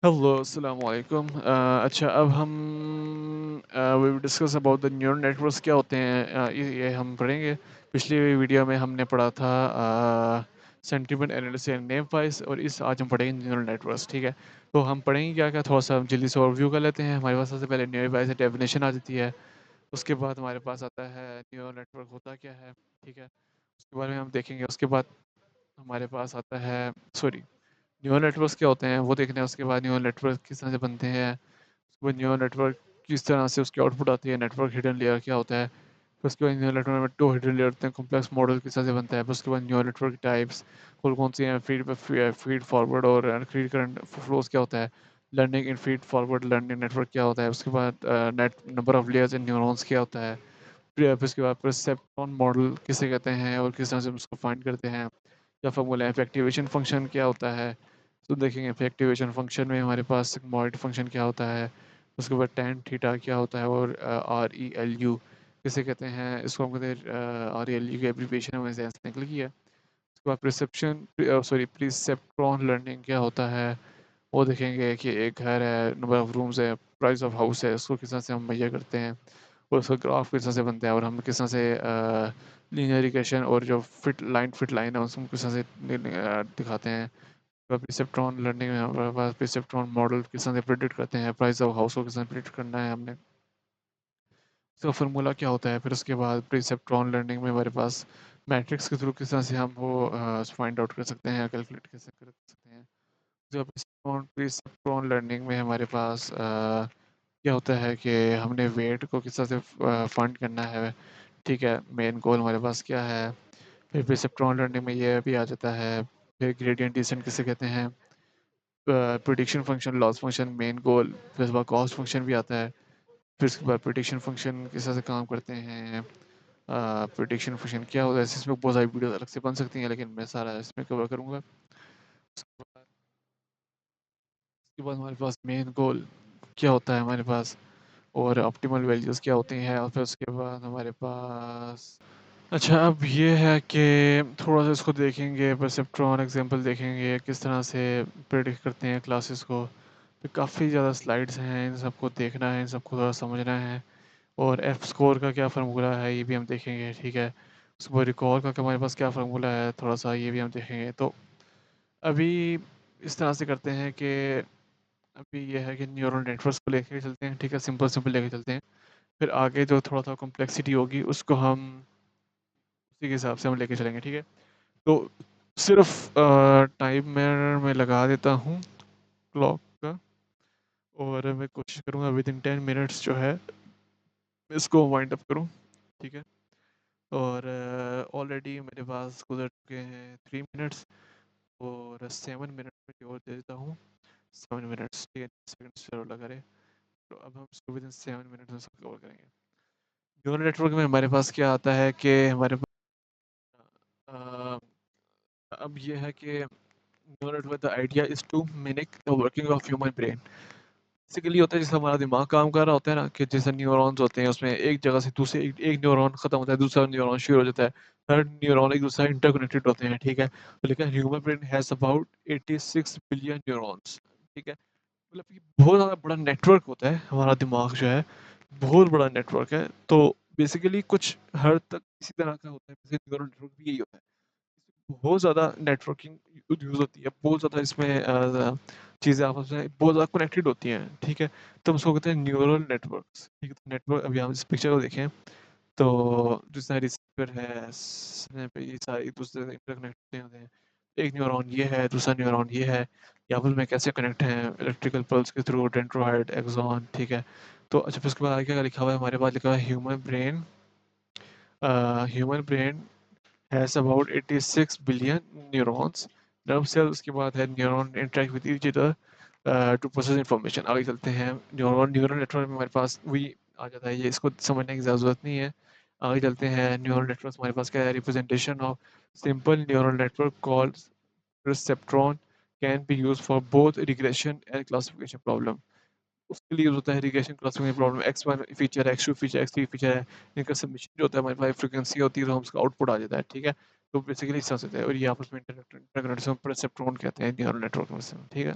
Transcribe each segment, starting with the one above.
Hello, अस्सलाम वालेकुम। अच्छा, अब हम we will discuss about the neural networks क्या होते हैं। ये हम पढ़ेंगे। पिछली वीडियो में हमने पढ़ा था sentiment analysis and name wise, और इस आज हम पढ़ेंगे न्यूरल नेटवर्क्स। ठीक है, तो हम पढ़ेंगे क्या क्या, थोड़ा सा हम जल्दी से ओवरव्यू कर लेते हैं। हमारे पास सबसे पहले न्यूरल वाइज डेफिनेशन आ जाती है। उसके बाद हमारे पास आता है न्यूरल नेटवर्क होता क्या है। ठीक है, उसके बारे में हम देखेंगे। उसके बाद हमारे पास आता है, सॉरी, न्यूरल नेटवर्क्स क्या होते हैं वो देखना है। उसके बाद न्यूरल नेटवर्क किस तरह से बनते हैं, उसके बाद न्यूरल नेटवर्क किस तरह से उसकी आउटपुट आती है, नेटवर्क हिडन लेयर क्या होता है। फिर उसके बाद न्यूरल नेटवर्क में दो हिडन लेयर होते हैं, कॉम्प्लेक्स मॉडल किस तरह से बनता है। फिर उसके बाद न्यूरल नेटवर्क टाइप्स कौन कौन सी हैं, फीड फॉरवर्ड और फीड करंट फ्लोज क्या होता है, लर्निंग इन फीड फॉरवर्ड लर्निंग नेटवर्क क्या होता है। उसके बाद net number of layers in neurons क्या होता है। फिर उसके बाद परसेप्ट्रॉन मॉडल किसे कहते हैं और किस तरह से हम उसको फाइंड करते हैं, या फॉर्मूला एक्टिवेशन फंक्शन क्या होता है। तो देखेंगे एक्टिवेशन फंक्शन में हमारे पास सिग्मॉइड फंक्शन क्या होता है। उसके बाद टैन थीटा क्या होता है, और आर ई एल यू किसे कहते हैं। इसको हम कहते हैं आर ई एल यू की एब्रीविएशन हमें से निकल गई है। उसके बाद प्रिसेप्शन सॉरी प्रिसेप्ट्रॉन लर्निंग क्या होता है, वो देखेंगे कि एक घर है, नंबर ऑफ रूम्स है, प्राइस ऑफ हाउस है, उसको किस तरह से हम मेजर करते हैं, और उसका ग्राफ किस तरह से बनता है, और हम किस तरह से लीनियर रिग्रेशन और जो फिट लाइन है उसको किस तरह से दिखाते हैं। प्रिसेप्ट्रॉन लर्निंग में हमारे पास प्रिसेप्ट्रॉन मॉडल किस तरह से प्रिडिक्ट करते हैं, प्राइस ऑफ हाउस को किस तरह प्रिडिक्ट करना है हमने, उसका फार्मूला क्या होता है। फिर उसके बाद प्रिसेप्ट्रॉन लर्निंग में हमारे पास मैट्रिक्स के थ्रू किस तरह से हम वो फाइंड आउट कर सकते हैं, कैलकुलेट कैसे कर सकते हैं। जो प्रिसेप्ट्रॉन लर्निंग में हमारे पास क्या होता है कि हमने वेट को किस तरह से फाइंड करना है। ठीक है, मेन गोल हमारे पास क्या है। फिर प्रिसेप्ट्रॉन लर्निंग में ये भी आ जाता है। फिर ग्रेडियंट डिसेंट किसे कहते हैं, prediction function, loss function, main goal, फिर उसके बाद कॉस्ट फंक्शन भी आता है। फिर उसके बाद प्रिडिक्शन फंक्शन किस तरह से काम करते हैं, प्रिडिक्शन फंक्शन क्या होता है। इसमें बहुत सारी वीडियो अलग से बन सकती हैं, लेकिन मैं सारा इसमें कवर करूँगा। उसके बाद हमारे पास मेन गोल क्या होता है हमारे पास, और ऑप्टिमल वैल्यूज़ क्या होती हैं। और फिर उसके बाद हमारे पास, अच्छा, अब ये है कि थोड़ा सा इसको देखेंगे, परसेप्ट्रॉन एग्जांपल देखेंगे किस तरह से प्रेडिक्ट करते हैं क्लासेस को। फिर काफ़ी ज़्यादा स्लाइड्स हैं, इन सबको देखना है, इन सबको थोड़ा समझना है। और एफ स्कोर का क्या फार्मूला है ये भी हम देखेंगे। ठीक है, उसके बाद रिकॉर्ड का हमारे पास क्या फार्मूला है, थोड़ा सा ये भी हम देखेंगे। तो अभी इस तरह से करते हैं कि अभी ये है कि न्यूरल नेटवर्क्स को लेके चलते हैं। ठीक है, सिंपल सिंपल लेके चलते हैं। फिर आगे जो थोड़ा सा कॉम्प्लेक्सिटी होगी उसको हम उसी के हिसाब से हम लेके चलेंगे। ठीक है, तो सिर्फ टाइमर में लगा देता हूँ क्लॉक का, और मैं कोशिश करूँगा विद इन 10 मिनट्स जो है इसको वाइंड अप करूँ। ठीक है, और ऑलरेडी मेरे पास गुजर चुके हैं 3 मिनट्स, और 7 मिनट में और दे देता हूँ। 7 मिनट्स, ठीक है, सेकंड्स और लगा रहे। तो अब हम इसको विद इन 7 मिनट्स में इसको कवर करेंगे। न्यूरल नेटवर्क में हमारे पास क्या आता है कि हमारे पास अ, अब ये है कि neural network the idea is to mimic the working of human brain. Basically होता है जैसे हमारा दिमाग काम कर रहा होता है ना, कि जैसे न्यूरॉन्स होते हैं उसमें एक जगह से दूसरे एक न्यूरॉन खत्म होता है, दूसरा न्यूरॉन शुरू हो जाता है। हर न्यूरॉन एक दूसरा इंटरकनेक्टेड होते हैं। ठीक है, तो लेकिन human brain has about 86 billion neurons. ठीक है, मतलब कि बहुत ज़्यादा बड़ा नेटवर्क होता है हमारा दिमाग जो है, बहुत बड़ा नेटवर्क है। तो बेसिकली कुछ हद तक इसी तरह का होता है, जैसे न्यूरल नेटवर्क भी यही होता है। बहुत ज़्यादा नेटवर्किंग यूज़ होती है, बहुत ज़्यादा इसमें चीज़ें आपस में बहुत ज़्यादा कनेक्टेड होती हैं। ठीक है, तो हम उसको कहते हैं न्यूरल नेटवर्क्स। ठीक है, तो नेटवर्क अभी हम इस पिक्चर को देखें तो जिस तरह रिसीवर है, स्नैप है, ये सारे एक दूसरे से इंटरकनेक्ट होते हैं। एक न्यूरॉन ये है, दूसरा न्यूरॉन ये है, ये आपस में कैसे कनेक्ट हैं इलेक्ट्रिकल पल्स के थ्रू, डेंड्रोइड, एक्सॉन। ठीक है, तो अच्छा, फिर उसके बाद आगे क्या लिखा हुआ है, हमारे पास लिखा हुआ है human brain has about 86 billion neurons, nerve cell. उसके बाद है neuron interact with each other to process information. आगे चलते हैं, न्यूरल नेटवर्क में हमारे पास वही आ जाता है, ये इसको समझने की ज़रूरत नहीं है। आगे चलते हैं, न्यूरल नेटवर्क हमारे पास क्या है, representation of simple neural network called perceptron can be use for both regression and classification problem. उसके लिए यूज़ होता है regression classification problem, X one feature है, X two feature, X three feature है। इनका सबमिशन जो होता है हमारे पास फ्रीक्वेंसी होती है, तो हम उसका आउटपुट आ जाता है। ठीक है, तो बेसिकली इस तरह से होता है, और ये आपस में इंटरकनेक्शन परसेप्ट्रॉन कहते हैं न्यूरल नेटवर्क में से। ठीक है,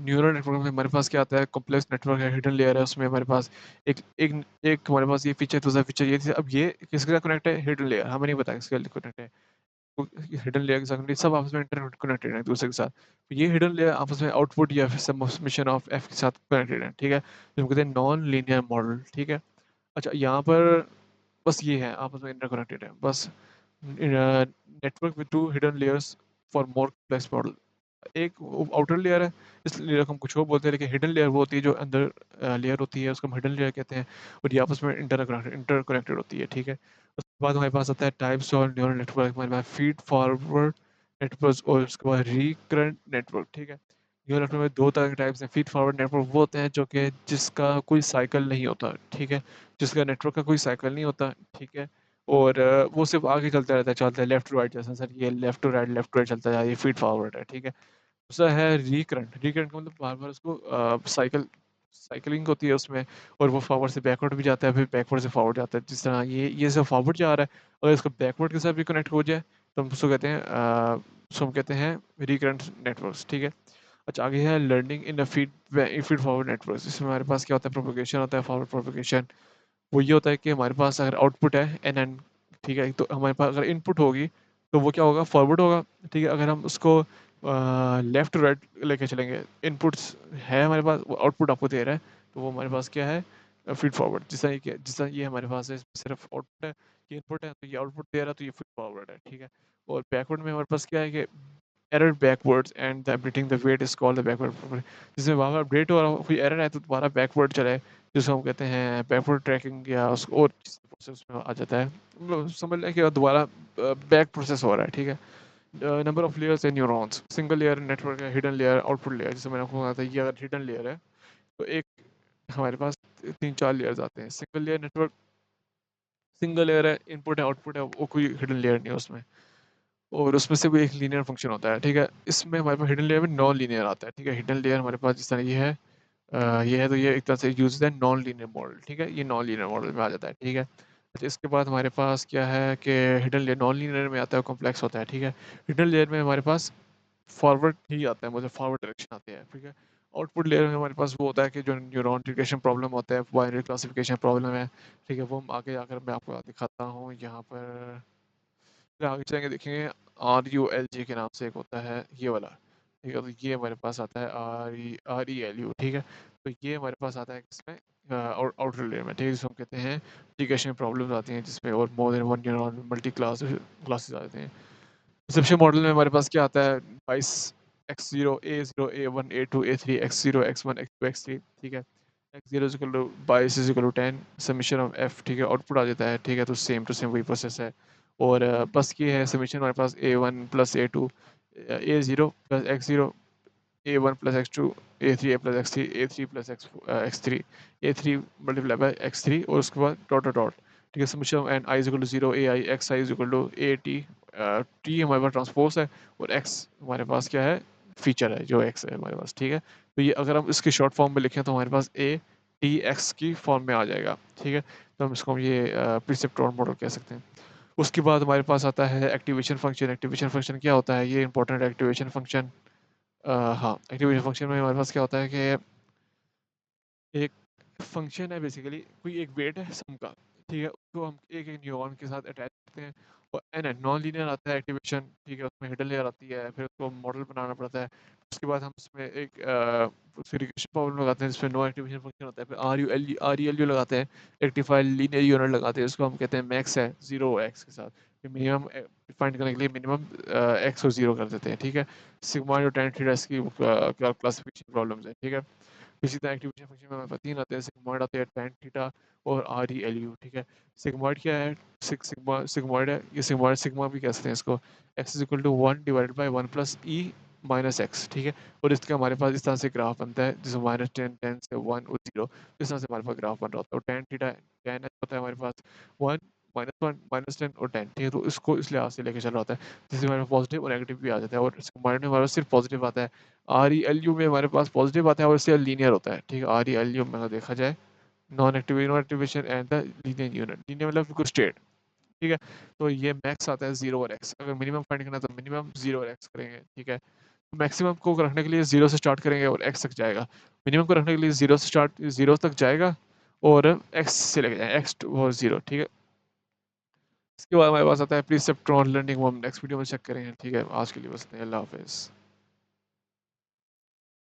न्यूरल नेटवर्क में हमारे पास क्या आता है, कॉम्प्लेक्स नेटवर्क है, हिडन लेयर है, उसमें हमारे पास एक एक एक हमारे पास ये फीचर, दूसरा फीचर ये थी। अब ये किसके साथ कनेक्ट है? हिडन लेयर, हमें नहीं पता किसके साथ कनेक्ट है। तो हिडन लेयर के साथ connect- सब आपस में इंटर कनेक्टेड है एक दूसरे के साथ। तो ये हिडन लेयर आपस में आउटपुट या फिर सबमिशन ऑफ एफ के साथ कनेक्टेड है, ठीक है, जिसको कहते हैं नॉन लीनियर मॉडल, ठीक है। अच्छा, यहाँ पर बस ये है, आपस में इंटर कनेक्टेड है बस। Network with two hidden layers for more complex model. एक आउटर लेयर है, इस लेयर को हम कुछ और बोलते हैं, लेकिन हिडन लेयर वो होती है जो अंदर लेयर होती है, उसको हम हिडन लेयर कहते हैं। और ये आपस में इंटर कनेक्टेड होती है, ठीक है। उसके बाद हमारे पास आता है टाइप्स ऑफ न्यूरल नेटवर्क, हमारे पास फीड फॉरवर्ड नेटवर्क और उसके बाद रिकरेंट नेटवर्क, ठीक है। न्यूरल नेटवर्क में दो तरह के टाइप्स हैं। फीड फॉरवर्ड नेटवर्क वो होते हैं जो कि जिसका कोई साइकिल नहीं होता, ठीक है, जिसका नेटवर्क का कोई साइकिल नहीं होता, ठीक है। और वो सिर्फ आगे चलता है लेफ्ट टू राइट, जैसा सर ये लेफ्ट टू राइट चलता है, ये फीड फॉरवर्ड है, ठीक है। दूसरा है रिकरंट। रिकरंट का मतलब बार-बार उसको साइकिलिंग होती है उसमें, और वो फॉरवर्ड से बैकवर्ड भी जाता है, फिर बैकवर्ड से फॉरवर्ड जाता है। जिस तरह ये सब फॉरवर्ड जा रहा है, अगर इसका बैकवर्ड के साथ भी कनेक्ट हो जाए, तो हम उसको हम कहते हैं रिकरेंट नेटवर्क्स, ठीक है। अच्छा, आगे है लर्निंग इन अ फीड फॉरवर्ड नेटवर्क्स। इसमें हमारे पास क्या होता है? प्रोपेगेशन होता है, फॉरवर्ड प्रोपेगेशन। वो ये होता है कि हमारे पास अगर आउटपुट है एन, ठीक है, तो हमारे पास अगर इनपुट होगी, तो वो क्या होगा? फॉरवर्ड होगा, ठीक है। अगर हम उसको लेफ्ट टू राइट लेके चलेंगे, इनपुट्स है हमारे पास, वो आउटपुट आपको दे रहा है, तो वो हमारे पास क्या है? Feed forward. जिस तरह ये हमारे पास है, इसमें सिर्फ आउटपुट है, ये इनपुट है, तो ये आउटपुट दे रहा है, तो ये फीड फॉरवर्ड है, ठीक है। और बैकवर्ड में हमारे पास क्या है कि error backwards and the updating the weight is called the backward. जिसमें बार बार अपडेट हो रहा हो, कोई एरर है, तो दोबारा बैकवर्ड चले, जिसको हम कहते हैं बैकवर्ड ट्रैकिंग, या उसको और प्रोसेस में आ जाता है। मतलब समझ लें कि दोबारा बैक प्रोसेस हो रहा है, ठीक है। Number of layers and neurons, single layer network है, हिडन लेयर, आउटपुट लेयर। जैसे मैंने आपको कहा था, ये अगर हिडन लेयर है, तो एक हमारे पास 3-4 लेयर्स आते हैं। Single layer network, single layer है, इनपुट है, आउटपुट है, वो कोई हिडन लेयर नहीं है उसमें। और उसमें से कोई एक लीनियर फंक्शन होता है, ठीक है। इसमें हमारे पास हिडन लेयर में नॉन लीनियर आता है, ठीक है। हिडन लेयर हमारे पास जिस तरह ये है, तो ये एक तरह से यूज़ है नॉन लीनियर मॉडल, ठीक है। ये नॉन लीनियर मॉडल में आ जाता है, ठीक है। अच्छा, इसके बाद हमारे पास क्या है कि हिडन लेयर नॉन लीनियर में आता है, कॉम्प्लेक्स होता है, ठीक है। हिडन लेयर में हमारे पास फॉरवर्ड ही आता है, मतलब फॉरवर्ड डायरेक्शन आते हैं, ठीक है। आउटपुट लेयर में हमारे पास वो होता है कि जो न्यूरॉन इंटीग्रेशन प्रॉब्लम होता है, बाइनरी क्लासिफिकेशन प्रॉब्लम है, ठीक है। वो हम आगे जाकर मैं आपको दिखाता हूँ यहाँ पर। फिर आगे चलेंगे, देखेंगे RULG के नाम से एक होता है ये वाला, ठीक है। तो ये हमारे पास आता है RELU, ठीक है। तो ये हमारे पास आता है किसमें? आउटर लेयर में, ठीक है, जिसको हम कहते हैं इंटीग्रेशन प्रॉब्लम्स आती हैं, जिसमें और more than one neuron multi classes आते हैं। रिसेप्शन मॉडल में हमारे पास क्या आता है? 22 x0 a0 a1 a2 a3 x0 x1 x2 x3, ठीक है। x0 is equal to 22 is equal to 10 summation of f, ठीक है। आउटपुट आ जाता है, ठीक है। तो सेम टू सेम वही प्रोसेस है। और बस ये है समीशन हमारे पास a1 plus a2 a0 plus x0 a1 plus x2 a3 plus x3 a3 plus x3 a3 multiply by x3 और उसके बाद डॉट डॉट डॉट, ठीक है। Summation and i is equal to 0 ai x i is equal to a t t हमारे पास transpose है, और x हमारे पास क्या है? फीचर है, जो x है हमारे पास, ठीक है। तो ये अगर हम इसके शॉर्ट फॉर्म में लिखें, तो हमारे पास a t x की फॉर्म में आ जाएगा, ठीक है। तो हम इसको ये प्रिसेप्ट्रॉन मॉडल कह सकते हैं। उसके बाद हमारे पास आता है एक्टिवेशन फंक्शन। एक्टिवेशन फंक्शन क्या होता है? ये इंपॉर्टेंट एक्टिवेशन फंक्शन। हाँ, एक्टिवेशन फंक्शन में हमारे पास क्या होता है कि एक फंक्शन है, बेसिकली कोई एक वेट है सम का, ठीक है। उसको हम एक-एक न्यूरॉन के साथ अटैच करते हैं, और एन नॉन लीनियर आता है एक्टिवेशन, ठीक है। उसमें हिडन लेयर आती है, फिर उसको मॉडल बनाना पड़ता है। उसके बाद हम उसमें एक उसकी रिग्रेशन प्रॉब्लम लगाते हैं, जिसमें नो एक्टिवेशन फंक्शन होता है। फिर आरयूएलयू लगाते हैं, रेक्टिफायर लीनियर यूनिट लगाते हैं, उसको हम कहते हैं मैक्स है 0 एक्स के साथ। फिर मिनिमम फाइंड करने के लिए मिनिमम एक्स और 0 कर देते हैं, ठीक है। सिग्मा और टेन थीटा इसकी क्लासिफिकेशन प्रॉब्लम्स है, ठीक है। इसी तरह एक्टिवेशन फंक्शन में हमारे पास 3 आते हैं, सिग्मॉइड आते हैं, टैन थीटा और RELU, ठीक है। सिग्मॉइड क्या है? सिग्मॉइड है, ये सिग्मॉइड सिग्मा भी कह सकते हैं इसको। x is equal to 1 divided by 1 plus e minus x, ठीक है। और इसका हमारे पास इस तरह से ग्राफ बनता है, जैसे -10 10 से 1 और 0, इस तरह से हमारे पास ग्राफ बन रहा होता है। और टैन थीटा टैन होता है हमारे पास 1 -1 -10 और 10, ठीक है। तो इसको इस लिहाज से लेके चल रहा होता है, जिससे हमारे पास पॉजिटिव और नेगेटिव भी आ जाता है। और सिग्मॉइड में हमारे पास सिर्फ पॉजिटिव आता है, RELU में हमारे पास पॉजिटिव आता है, और इससे लीनियर होता है, ठीक है। RELU में अगर देखा जाए, non activation and the linear unit, linear मतलब बिल्कुल स्ट्रेट, ठीक है। तो ये मैक्स आता है 0 और x, अगर मिनिमम फाइंड करना है, तो मिनिमम 0 और x करेंगे, ठीक है। मैक्सिमम को रखने के लिए 0 से स्टार्ट करेंगे और x तक जाएगा। मिनिमम को रखने के लिए 0 तक जाएगा और x से लेके जाएगा, x वो 0, ठीक है? इसके बाद हमारे पास आता है प्रीसेप्ट्रॉन लर्निंग, वो हम नेक्स्ट वीडियो में चेक करेंगे, ठीक है? आज के लिए बस इतना ही, अल्लाह हाफ़िज़।